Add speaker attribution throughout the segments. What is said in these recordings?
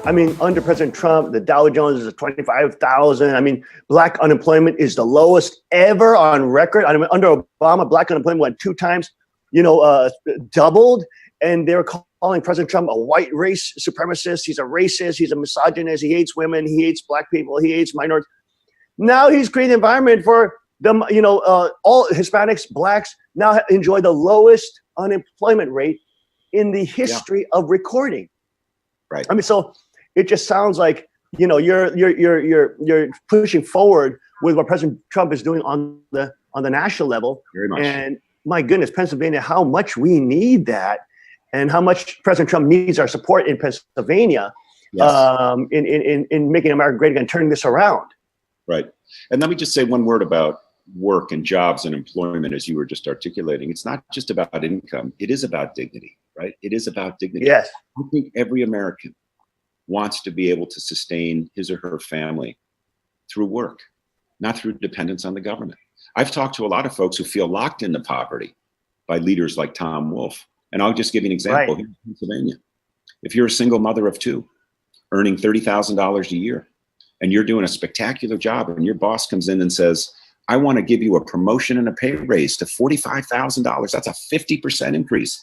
Speaker 1: I mean, under President Trump, the Dow Jones is at 25,000. I mean, black unemployment is the lowest ever on record. I mean, under Obama, black unemployment went 2 times, doubled. And they're calling President Trump a white race supremacist. He's a racist. He's a misogynist. He hates women. He hates black people. He hates minorities. Now he's creating an environment for them, all Hispanics, blacks now enjoy the lowest unemployment rate in the history of recording.
Speaker 2: Right.
Speaker 1: I mean, so it just sounds like, you're pushing forward with what President Trump is doing on the national level.
Speaker 2: Very much.
Speaker 1: And my goodness, Pennsylvania, how much we need that, and how much President Trump needs our support in Pennsylvania, yes. In making America great again, turning this around.
Speaker 2: Right. And let me just say one word about work and jobs and employment, as you were just articulating. It's not just about income. It is about dignity, right? It is about dignity.
Speaker 1: Yes.
Speaker 2: I think every American wants to be able to sustain his or her family through work, not through dependence on the government. I've talked to a lot of folks who feel locked into poverty by leaders like Tom Wolf. And I'll just give you an example.
Speaker 1: Right.
Speaker 2: Here in Pennsylvania, if you're a single mother of 2, earning $30,000 a year, and you're doing a spectacular job, and your boss comes in and says, I want to give you a promotion and a pay raise to $45,000. That's a 50% increase.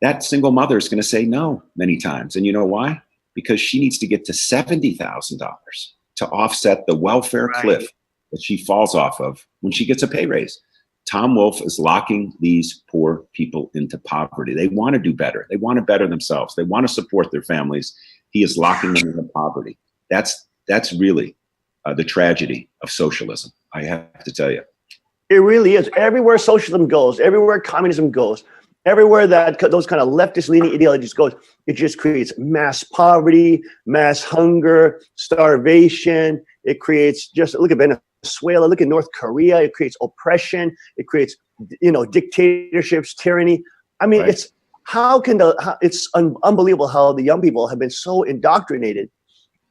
Speaker 2: That single mother is going to say no many times. And you know why? Because she needs to get to $70,000 to offset the welfare cliff that she falls off of when she gets a pay raise. Tom Wolf is locking these poor people into poverty. They want to do better. They want to better themselves. They want to support their families. He is locking them into poverty. That's really the tragedy of socialism, I have to tell you.
Speaker 1: It really is. Everywhere socialism goes, everywhere communism goes, everywhere that those kind of leftist leaning ideologies goes, it just creates mass poverty, mass hunger, starvation. It creates, just look at Venezuela, look at North Korea. It creates oppression. It creates, dictatorships, tyranny. I mean, it's unbelievable how the young people have been so indoctrinated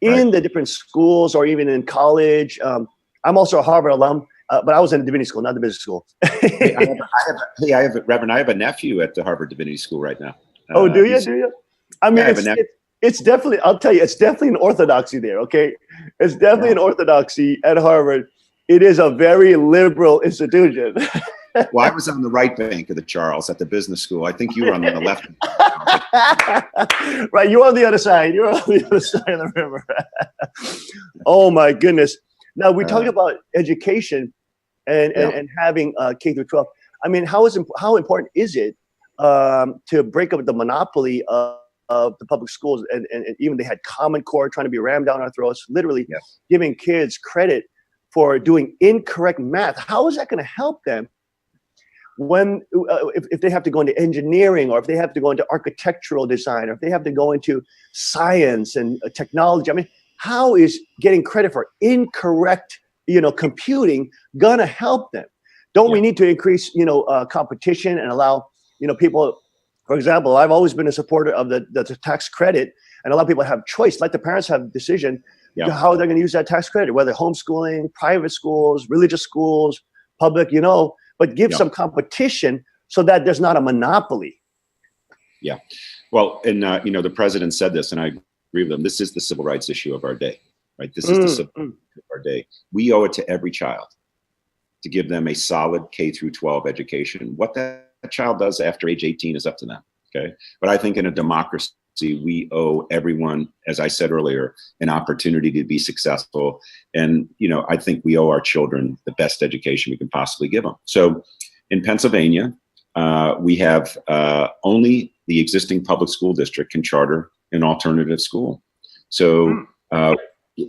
Speaker 1: in the different schools or even in college. I'm also a Harvard alum, but I was in a divinity school, not the business school.
Speaker 2: Reverend, I have a nephew at the Harvard Divinity School right now.
Speaker 1: Oh, do you? I mean, it's definitely, I'll tell you, it's definitely an orthodoxy there, okay? It's definitely an orthodoxy at Harvard. It is a very liberal institution.
Speaker 2: Well, I was on the right bank of the Charles at the business school. I think you were on the left.
Speaker 1: Right, you're on the other side. You're on the other side of the river. Oh my goodness! Now we talked about education and having K through 12. I mean, how important is it to break up the monopoly of the public schools? And even they had Common Core trying to be rammed down our throats, literally giving kids credit for doing incorrect math. How is that going to help them when if they have to go into engineering, or if they have to go into architectural design, or if they have to go into science and technology? I mean, how is getting credit for incorrect, computing gonna help them? Don't we need to increase, competition and allow, people? For example, I've always been a supporter of the tax credit, and a lot of people have choice. Let the parents have decision how they're going to use that tax credit, whether homeschooling, private schools, religious schools, public, but give some competition so that there's not a monopoly. Yeah.
Speaker 2: Well, and, the president said this, and I agree with him. This is the civil rights issue of our day, right? This is the civil rights issue of our day. We owe it to every child to give them a solid K through 12 education. What that child does after age 18 is up to them, okay? But I think in a democracy, we owe everyone, as I said earlier, an opportunity to be successful. And, I think we owe our children the best education we can possibly give them. So in Pennsylvania, we have only the existing public school district can charter an alternative school. So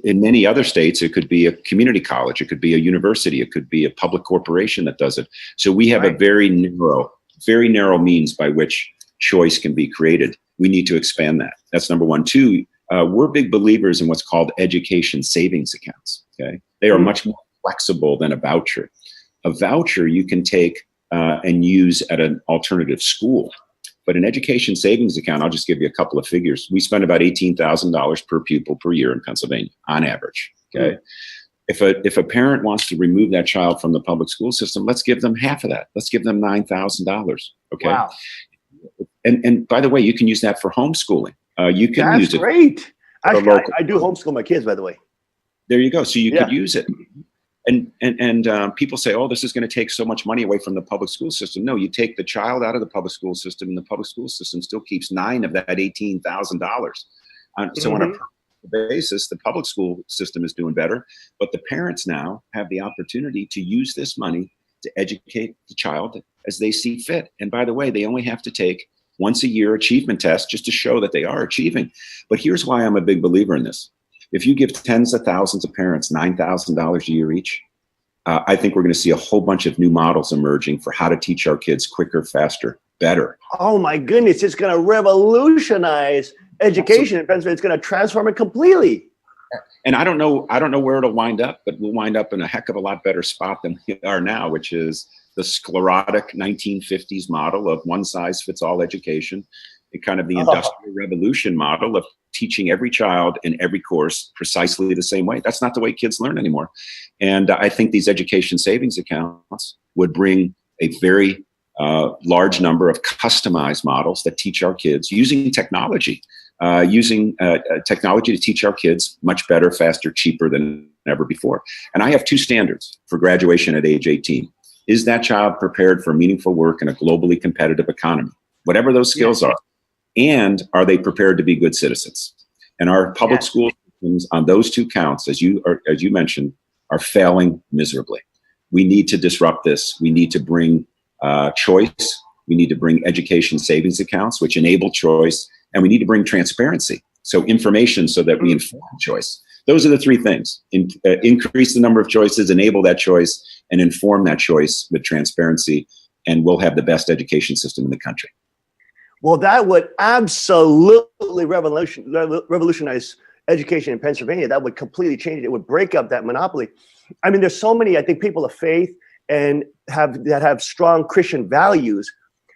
Speaker 2: in many other states, it could be a community college, it could be a university, it could be a public corporation that does it. So we have a very narrow means by which choice can be created. We need to expand that. That's number one. Two, we're big believers in what's called education savings accounts. Okay, they are much more flexible than a voucher. A voucher you can take and use at an alternative school, but an education savings account, I'll just give you a couple of figures. We spend about $18,000 per pupil per year in Pennsylvania on average. Okay, if a parent wants to remove that child from the public school system, let's give them half of that. Let's give them $9,000. Okay.
Speaker 1: Wow.
Speaker 2: And by the way, you can use that for homeschooling. You can use it.
Speaker 1: Great. Actually,
Speaker 2: local.
Speaker 1: I do homeschool my kids, by the way.
Speaker 2: There you go. So you could use it. And people say, oh, this is going to take so much money away from the public school system. No, you take the child out of the public school system, and the public school system still keeps $9 of that $18,000. So on a per basis, the public school system is doing better, but the parents now have the opportunity to use this money to educate the child as they see fit. And by the way, they only have to take once a year achievement test just to show that they are achieving. But here's why I'm a big believer in this. If you give tens of thousands of parents $9,000 a year each, I think we're going to see a whole bunch of new models emerging for how to teach our kids quicker, faster, better.
Speaker 1: Oh my goodness, it's going to revolutionize education in Pennsylvania. It's going to transform it completely.
Speaker 2: And I don't know where it'll wind up, but we'll wind up in a heck of a lot better spot than we are now, which is the sclerotic 1950s model of one size fits all education, and kind of the industrial revolution model of teaching every child in every course precisely the same way. That's not the way kids learn anymore. And I think these education savings accounts would bring a very large number of customized models that teach our kids using technology, technology to teach our kids much better, faster, cheaper than ever before. And I have two standards for graduation at age 18. Is that child prepared for meaningful work in a globally competitive economy, whatever those skills are? And are they prepared to be good citizens? And our public school systems on those two counts, as you mentioned, are failing miserably. We need to disrupt this. We need to bring choice. We need to bring education savings accounts, which enable choice. And we need to bring transparency. So information so that we inform choice. Those are the three things. Increase the number of choices, enable that choice, and inform that choice with transparency. And we'll have the best education system in the country.
Speaker 1: Well, that would absolutely revolutionize education in Pennsylvania. That would completely change it. It would break up that monopoly. I mean, there's so many, I think, people of faith and have strong Christian values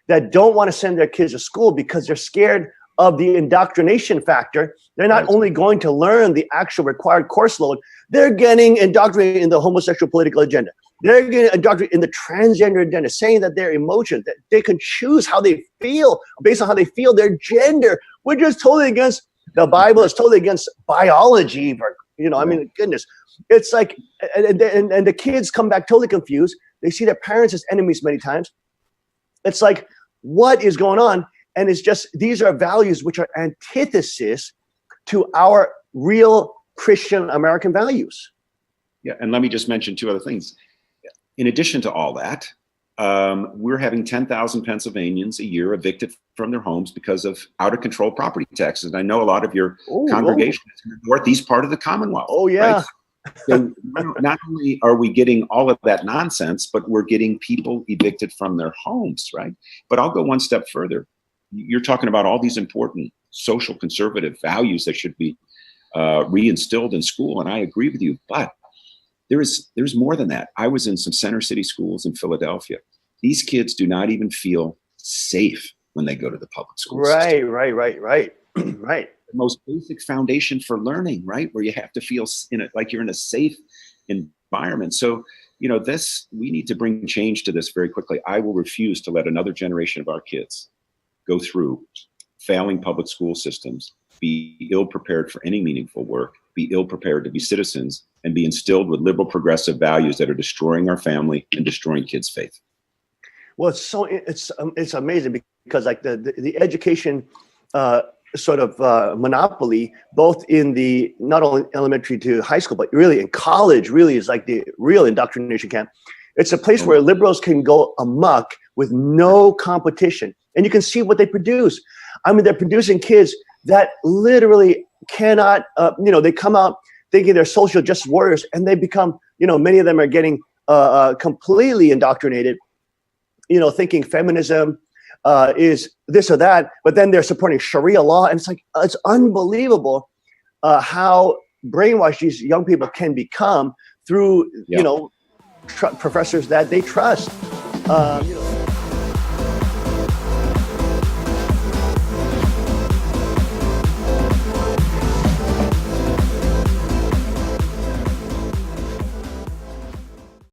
Speaker 1: that don't want to send their kids to school because they're scared of the indoctrination factor. They're not only going to learn the actual required course load, they're getting indoctrinated in the homosexual political agenda. They're getting indoctrinated in the transgender agenda, saying that their emotions, that they can choose how they feel based on how they feel their gender, which is totally against the Bible. It's totally against biology. I mean, goodness, it's like, and the kids come back totally confused. They see their parents as enemies many times. It's like, what is going on? And it's just, these are values which are antithesis to our real Christian American values.
Speaker 2: Yeah, and let me just mention two other things. In addition to all that, we're having 10,000 Pennsylvanians a year evicted from their homes because of out of control property taxes. And I know a lot of your congregation is in the northeast part of the Commonwealth.
Speaker 1: Oh, yeah.
Speaker 2: Right? So not only are we getting all of that nonsense, but we're getting people evicted from their homes, right? But I'll go one step further. You're talking about all these important social conservative values that should be reinstilled in school, and I agree with you, but there's more than that. I was in some center city schools in Philadelphia. These kids do not even feel safe when they go to the public school system. Right. The most basic foundation for learning, right? Where you have to feel like you're in a safe environment. So, we need to bring change to this very quickly. I will refuse to let another generation of our kids go through failing public school systems, be ill prepared for any meaningful work, be ill prepared to be citizens, and be instilled with liberal progressive values that are destroying our family and destroying kids' faith.
Speaker 1: Well, it's amazing because like the education monopoly, both in the not only elementary to high school, but really in college, really is like the real indoctrination camp. It's a place where liberals can go amok with no competition, and you can see what they produce. I mean, they're producing kids that literally cannot, they come out thinking they're social justice warriors, and they become, many of them are getting completely indoctrinated, thinking feminism is this or that, but then they're supporting Sharia law. And it's unbelievable how brainwashed these young people can become through, professors that they trust.